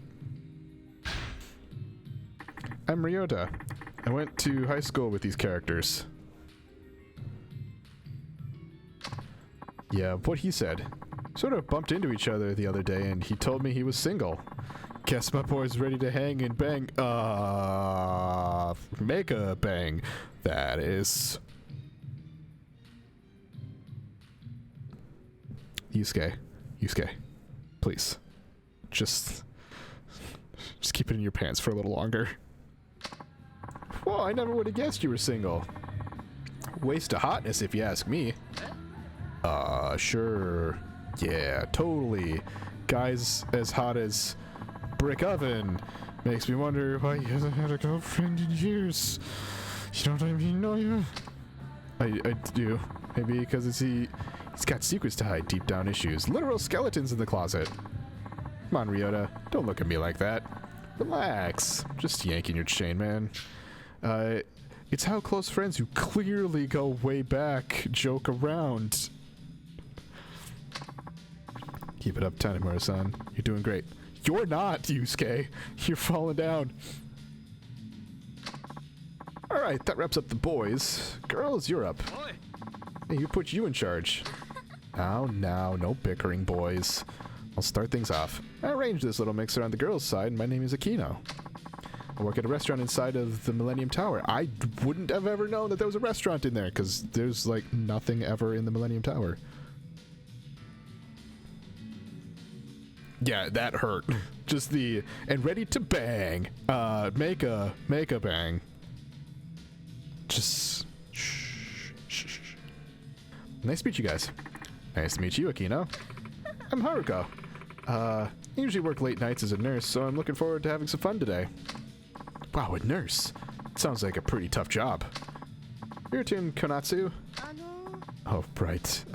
I'm Ryota. I went to high school with these characters. Yeah, what he said. Sort of bumped into each other the other day and he told me he was single. Guess my boy's ready to hang and bang. Make a bang. That is. Yusuke. Please. Just keep it in your pants for a little longer. Whoa, I never would have guessed you were single. Waste of hotness if you ask me. Sure. Yeah, totally. Guys as hot as brick oven. Makes me wonder why you haven't had a girlfriend in years. You know what I mean? No, you. I do. Maybe because he's got secrets to hide, deep down issues. Literal skeletons in the closet. Come on, Ryota. Don't look at me like that. Relax. Just yanking your chain, man. It's how close friends who clearly go way back joke around. Keep it up, Tanimura-san. You're doing great. You're not, Yusuke. You're falling down. Alright, that wraps up the boys. Girls, you're up. Hey, who put you in charge? Now, no bickering, boys. I'll start things off. I arranged this little mixer on the girls' side. My name is Aquino. I work at a restaurant inside of the Millennium Tower. I wouldn't have ever known that there was a restaurant in there, because there's, like, nothing ever in the Millennium Tower. Yeah, that hurt. Just the... And ready to bang. Make a bang. Just... Shh. Nice to meet you guys. Nice to meet you, Aquino. I'm Haruko. I usually work late nights as a nurse, so I'm looking forward to having some fun today. Wow, a nurse. Sounds like a pretty tough job. Your turn, Konatsu. Oh, right.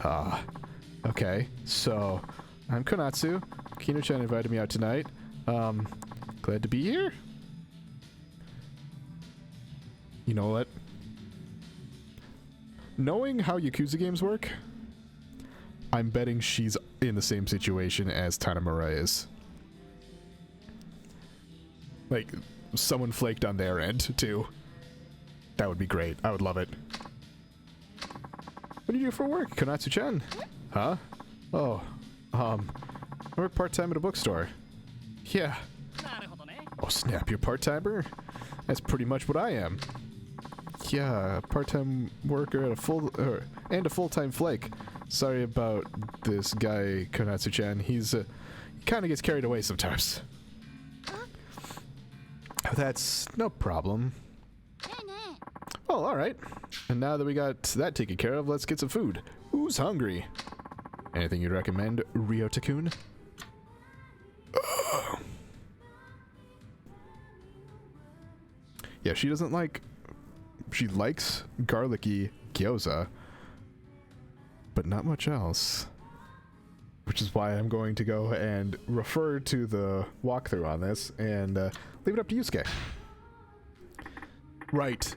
Okay. So, I'm Konatsu. Kino-chan invited me out tonight. Glad to be here. You know what? Knowing how Yakuza games work, I'm betting she's in the same situation as Tanimura is. Like, someone flaked on their end, too. That would be great. I would love it. What do you do for work, Konatsu-chan? Huh? Oh, I work part-time at a bookstore. Yeah. Oh, snap, you're part-timer? That's pretty much what I am. Yeah, part-time worker at a full-time flake. Sorry about this guy, Konatsu-chan. He kind of gets carried away sometimes. That's no problem. Oh, alright. And now that we got that taken care of, let's get some food. Who's hungry? Anything you'd recommend, Ryota-kun? Yeah, she doesn't like... She likes garlicky gyoza, but not much else. Which is why I'm going to go and refer to the walkthrough on this and leave it up to Yusuke. Right.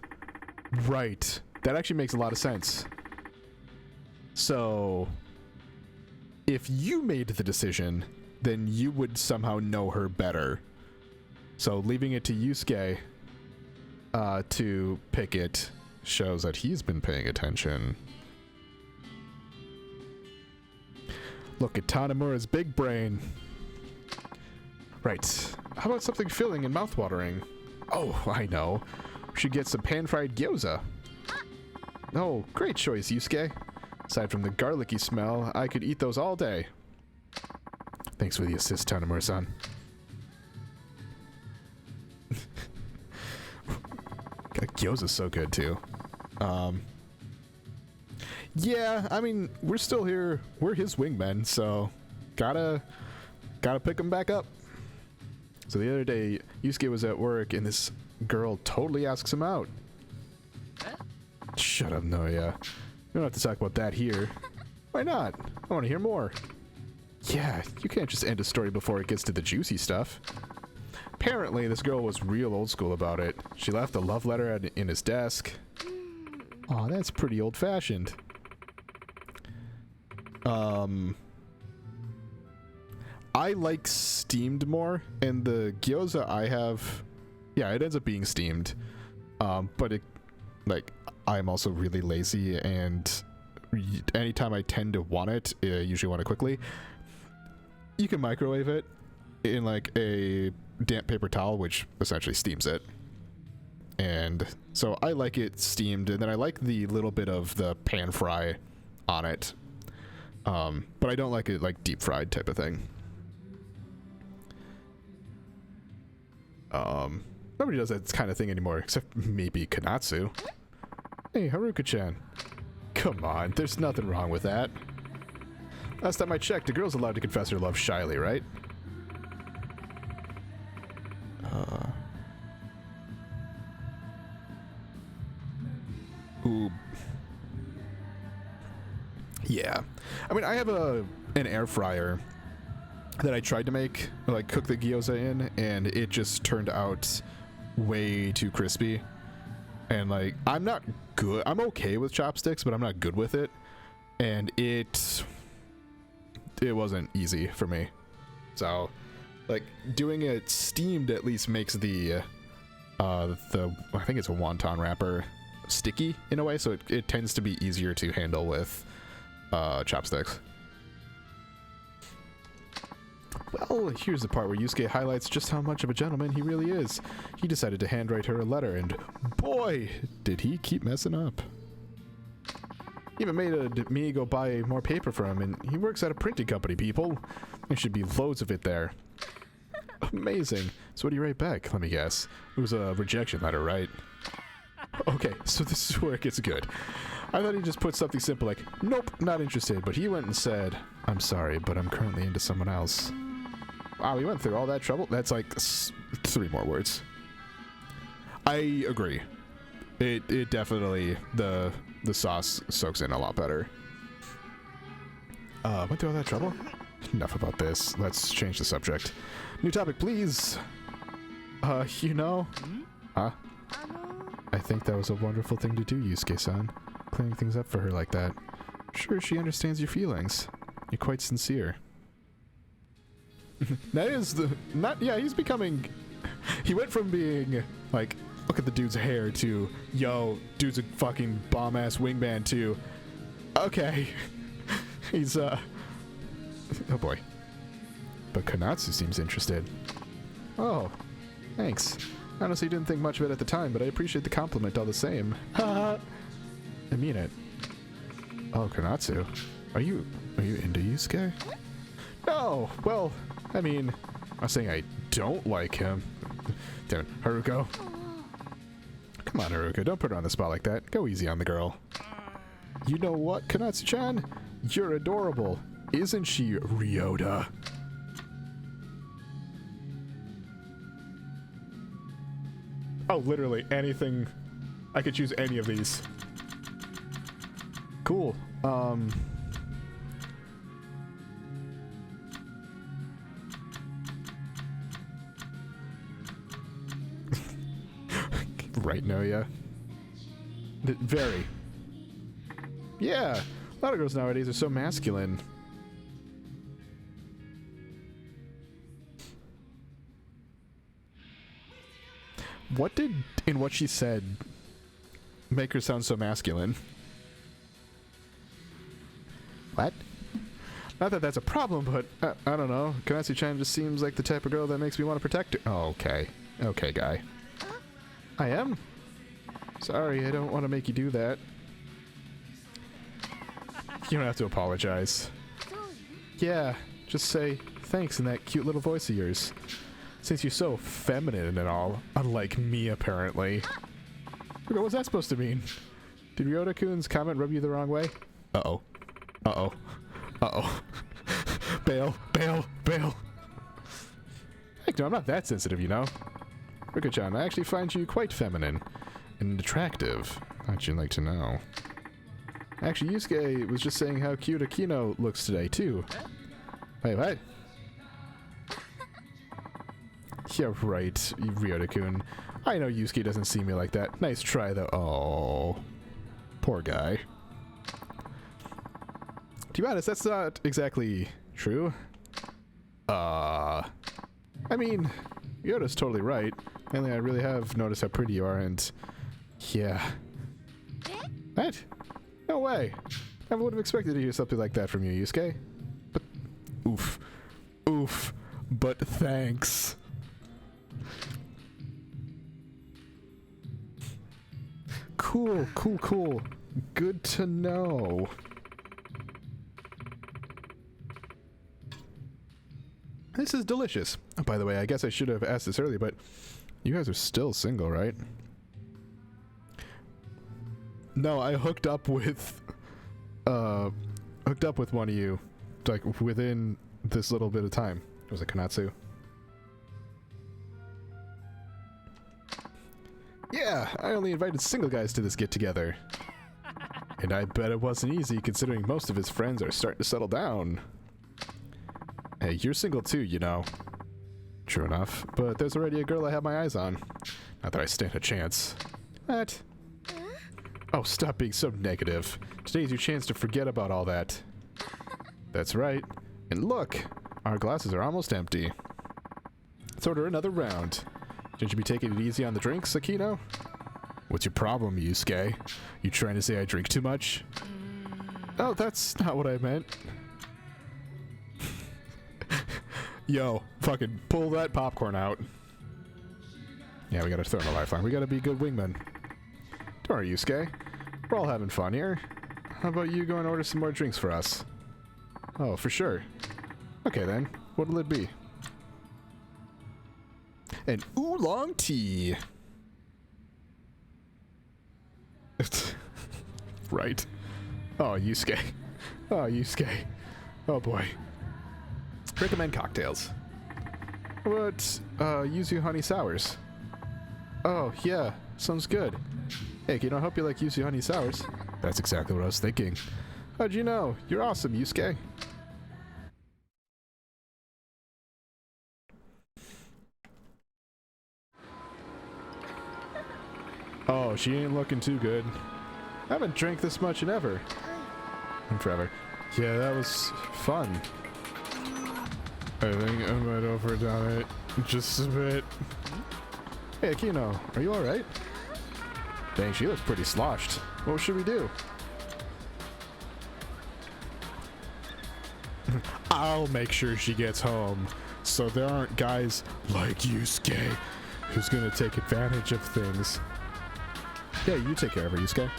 That actually makes a lot of sense. So, if you made the decision, then you would somehow know her better. So leaving it to Yusuke to pick it shows that he's been paying attention. Look at Tanimura's big brain. Right. How about something filling and mouthwatering? Oh, I know. We should get some pan-fried gyoza. Oh, great choice, Yusuke. Aside from the garlicky smell, I could eat those all day. Thanks for the assist, Tanimura-san. Gyoza's so good, too. Yeah, I mean, we're still here. We're his wingmen, so gotta pick him back up. So the other day, Yusuke was at work, and this girl totally asks him out. Shut up, Noya. We don't have to talk about that here. Why not? I want to hear more. Yeah, you can't just end a story before it gets to the juicy stuff. Apparently, this girl was real old school about it. She left a love letter in his desk. Aw, that's pretty old-fashioned. I like steamed more, and the gyoza I have, yeah, it ends up being steamed. But it, like, I'm also really lazy, and anytime I tend to want it, I usually want it quickly. You can microwave it in like a damp paper towel, which essentially steams it. And so I like it steamed, and then I like the little bit of the pan fry on it. But I don't like it like deep fried type of thing. Nobody does that kind of thing anymore, except maybe Konatsu. Hey, Haruka-chan. Come on, there's nothing wrong with that. Last time I checked, a girl's allowed to confess her love shyly, right? Ooh. Yeah. I mean, I have an air fryer that I tried to make, like, cook the gyoza in, and it just turned out way too crispy. And, like, I'm not good. I'm okay with chopsticks, but I'm not good with it. And it wasn't easy for me. So, like, doing it steamed at least makes the I think it's a wonton wrapper sticky in a way, so it tends to be easier to handle with chopsticks. Well, here's the part where Yusuke highlights just how much of a gentleman he really is. He decided to handwrite her a letter, and boy, did he keep messing up. He even made me go buy more paper for him, and he works at a printing company, people. There should be loads of it there. Amazing. So what do you write back? Let me guess. It was a rejection letter, right? Okay, so this is where it gets good. I thought he just put something simple like, nope, not interested, but he went and said, I'm sorry, but I'm currently into someone else. Wow, he went through all that trouble? That's like 3 more words. I agree. It definitely, the sauce soaks in a lot better. Went through all that trouble? Enough about this. Let's change the subject. New topic, please. You know? Huh? I think that was a wonderful thing to do, Yusuke-san. Clearing things up for her like that. Sure, she understands your feelings. You're quite sincere. That is the... Yeah, he's becoming... He went from being, like, look at the dude's hair to, yo, dude's a fucking bomb-ass wingman to, okay. He's, oh boy. But Konatsu seems interested. Oh, thanks. I honestly didn't think much of it at the time, but I appreciate the compliment all the same. I mean it. Oh, Konatsu. Are you into Yusuke? No! Well, I mean, I'm not saying I don't like him. Damn it, Haruko. Come on, Haruko, don't put her on the spot like that. Go easy on the girl. You know what, Konatsu-chan? You're adorable. Isn't she, Ryota? Oh, literally anything. I could choose any of these. Cool. Right, Noya? Very. Yeah. A lot of girls nowadays are so masculine. What did, in what she said, make her sound so masculine? What? Not that that's a problem, but I don't know. Konatsu-chan just seems like the type of girl that makes me want to protect her. Oh, okay. Okay, guy. I am? Sorry, I don't want to make you do that. You don't have to apologize. Yeah, just say thanks in that cute little voice of yours. Since you're so feminine and all, unlike me, apparently. Okay, what's that supposed to mean? Did Ryota-kun's comment rub you the wrong way? Uh-oh. Uh-oh. Uh-oh. Bail. Bail. Bail. Heck no, I'm not that sensitive, you know. Rika-chan, I actually find you quite feminine and attractive. How'd you like to know? Actually, Yusuke was just saying how cute Akino looks today, too. Wait, what? Yeah, right, Ryota-kun. I know Yusuke doesn't see me like that. Nice try, though. Oh. Poor guy. To be honest, that's not exactly true. I mean, Yoda's totally right. Mainly, I really have noticed how pretty you are, and... yeah. What? No way. Never would have expected to hear something like that from you, Yusuke. But... oof. Oof. But thanks. Cool, cool, cool. Good to know. This is delicious. Oh, by the way, I guess I should have asked this earlier, but You guys are still single, right? No, I hooked up with one of you, like, within this little bit of time. Was it Konatsu? Yeah, I only invited single guys to this get-together. And I bet it wasn't easy, considering most of his friends are starting to settle down. Hey, you're single too, you know. True enough, but there's already a girl I have my eyes on. Not that I stand a chance. What? Oh, stop being so negative. Today's your chance to forget about all that. That's right. And look, our glasses are almost empty. Let's order another round. Shouldn't you be taking it easy on the drinks, Akino? What's your problem, Yusuke? You trying to say I drink too much? Oh, that's not what I meant. Yo, fucking pull that popcorn out. Yeah, we gotta throw in a lifeline. We gotta be good wingmen. Don't worry, Yusuke. We're all having fun here. How about you go and order some more drinks for us? Oh, for sure. Okay then, what'll it be? An oolong tea. Right. Oh, Yusuke. Oh, Yusuke. Oh boy. Recommend cocktails. What, yuzu honey sours? Oh, yeah. Sounds good. Hey, Kino, I hope you like yuzu honey sours. That's exactly what I was thinking. How'd you know? You're awesome, Yusuke. Oh, she ain't looking too good. I haven't drank this much in ever. In forever. Yeah, that was fun. I think I might overdone it just a bit. Hey, Akino, are you alright? Dang, she looks pretty sloshed. What should we do? I'll make sure she gets home, so there aren't guys like Yusuke who's gonna take advantage of things. Yeah, you take care of her, Yusuke.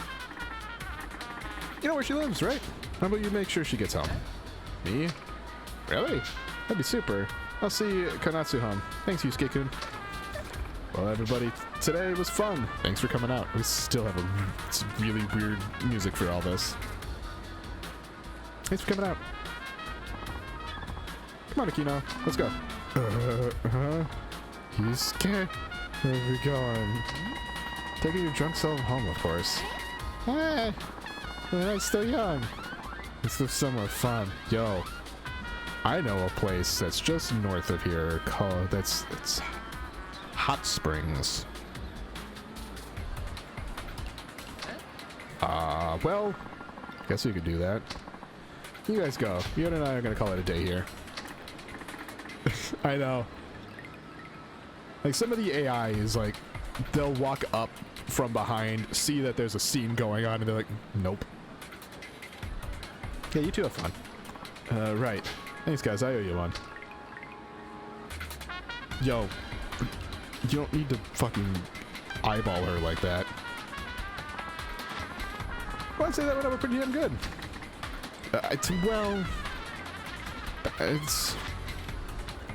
You know where she lives, right? How about you make sure she gets home? Me? Really? That'd be super. I'll see Konatsu home. Thanks, Yusuke-kun. Well, everybody, today was fun. Thanks for coming out. We still have it's really weird music for all this. Thanks for coming out. Come on, Akino. Let's go. Yusuke? Where are we going? Taking your drunk self home, of course. Hey! I'm still young. Let's do somewhere fun. Yo. I know a place that's just north of here called... It's Hot Springs. Well, guess we could do that. You guys go. You and I are gonna call it a day here. I know. Like, some of the AI is like, they'll walk up from behind, see that there's a scene going on, and they're like, nope. Yeah, you two have fun. Right. Thanks, guys. I owe you one. Yo. You don't need to fucking eyeball her like that. Well, I'd say that went over pretty damn good.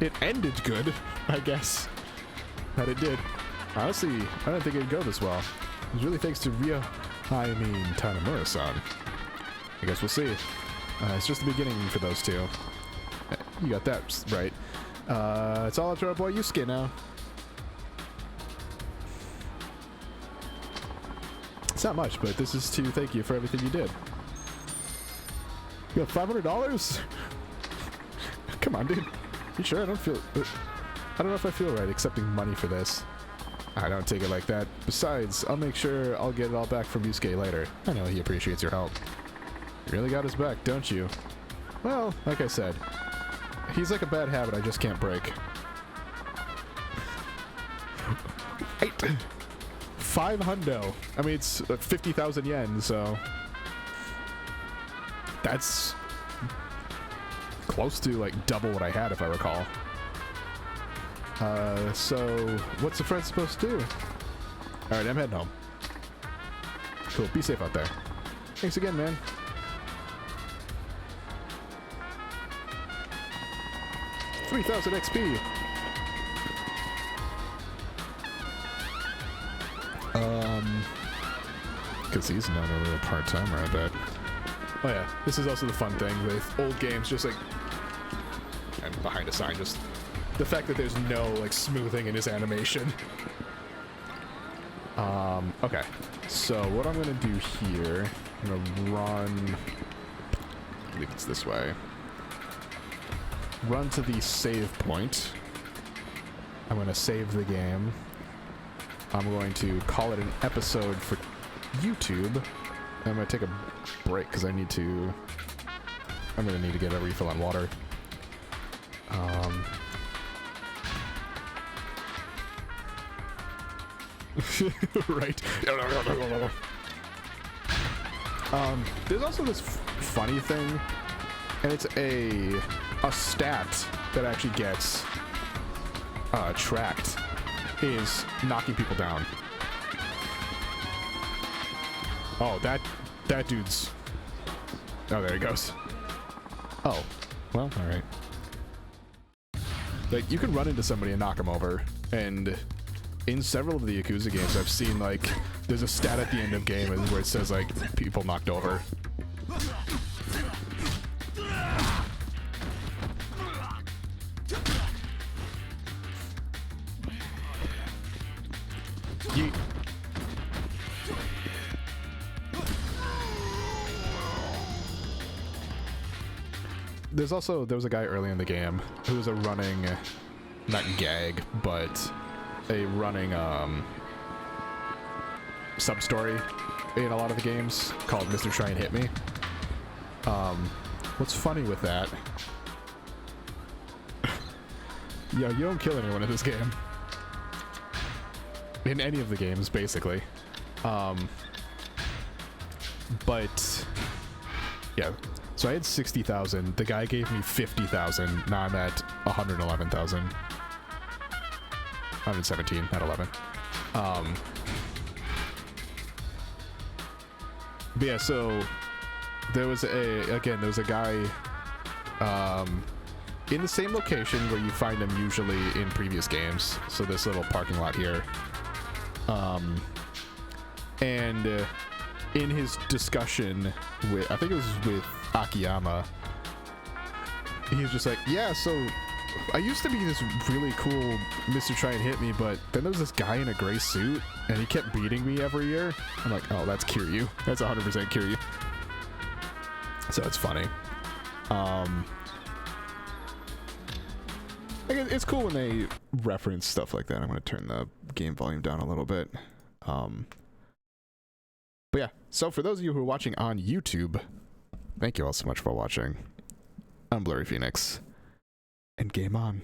It ended good, I guess. That it did. Honestly, I don't think it'd go this well. It was really thanks to Tanimura-san. I guess we'll see. It's just the beginning for those two. You got that right. It's all up to our boy Yusuke now. It's not much, but this is to thank you for everything you did. You got $500? Come on, dude. You sure? I don't know if I feel right accepting money for this. I don't take it like that. Besides, I'll make sure I'll get it all back from Yusuke later. I know he appreciates your help. You really got his back, don't you? Well, like I said, he's like a bad habit I just can't break. 500. I mean, it's 50,000 yen, so that's close to like double what I had, if I recall. So what's the friend supposed to do? All right, I'm heading home. Cool. Be safe out there. Thanks again, man. $3,000 XP. Because he's not a real part-timer, I bet. Oh yeah, this is also the fun thing with old games, just like... I'm behind a sign, just... The fact that there's no, like, smoothing in his animation. Okay. So, what I'm gonna do here... I'm gonna run... I believe it's this way. Run to the save point. I'm going to save the game. I'm going to call it an episode for YouTube. I'm going to take a break because I need to... I'm going to need to get a refill on water. Right. There's also this funny thing, and it's a stat that actually gets tracked, is knocking people down. Oh, that dude's... Oh, there he goes. Oh, well, alright. Like, you can run into somebody and knock them over, and in several of the Yakuza games, I've seen, like, there's a stat at the end of game where it says, like, people knocked over. Yeet. There was a guy early in the game who was a running, not gag, but a running sub-story in a lot of the games called Mr. Try and Hit Me. What's funny with that? Yeah, you don't kill anyone in this game. In any of the games, basically. But yeah. So I had 60,000. The guy gave me 50,000. Now I'm at 111,000. 117, not 11. But yeah, so there was a guy in the same location where you find him usually in previous games. So this little parking lot here. And in his discussion with, I think it was with Akiyama, he was just like, yeah, so I used to be this really cool Mr. Try and Hit Me, but then there was this guy in a gray suit, and he kept beating me every year. I'm like, oh, that's Kiryu. That's 100% Kiryu. So it's funny. It's cool when they reference stuff like that. I'm going to turn the game volume down a little bit. But yeah, so for those of you who are watching on YouTube, thank you all so much for watching. I'm Blurry Phoenix, and game on.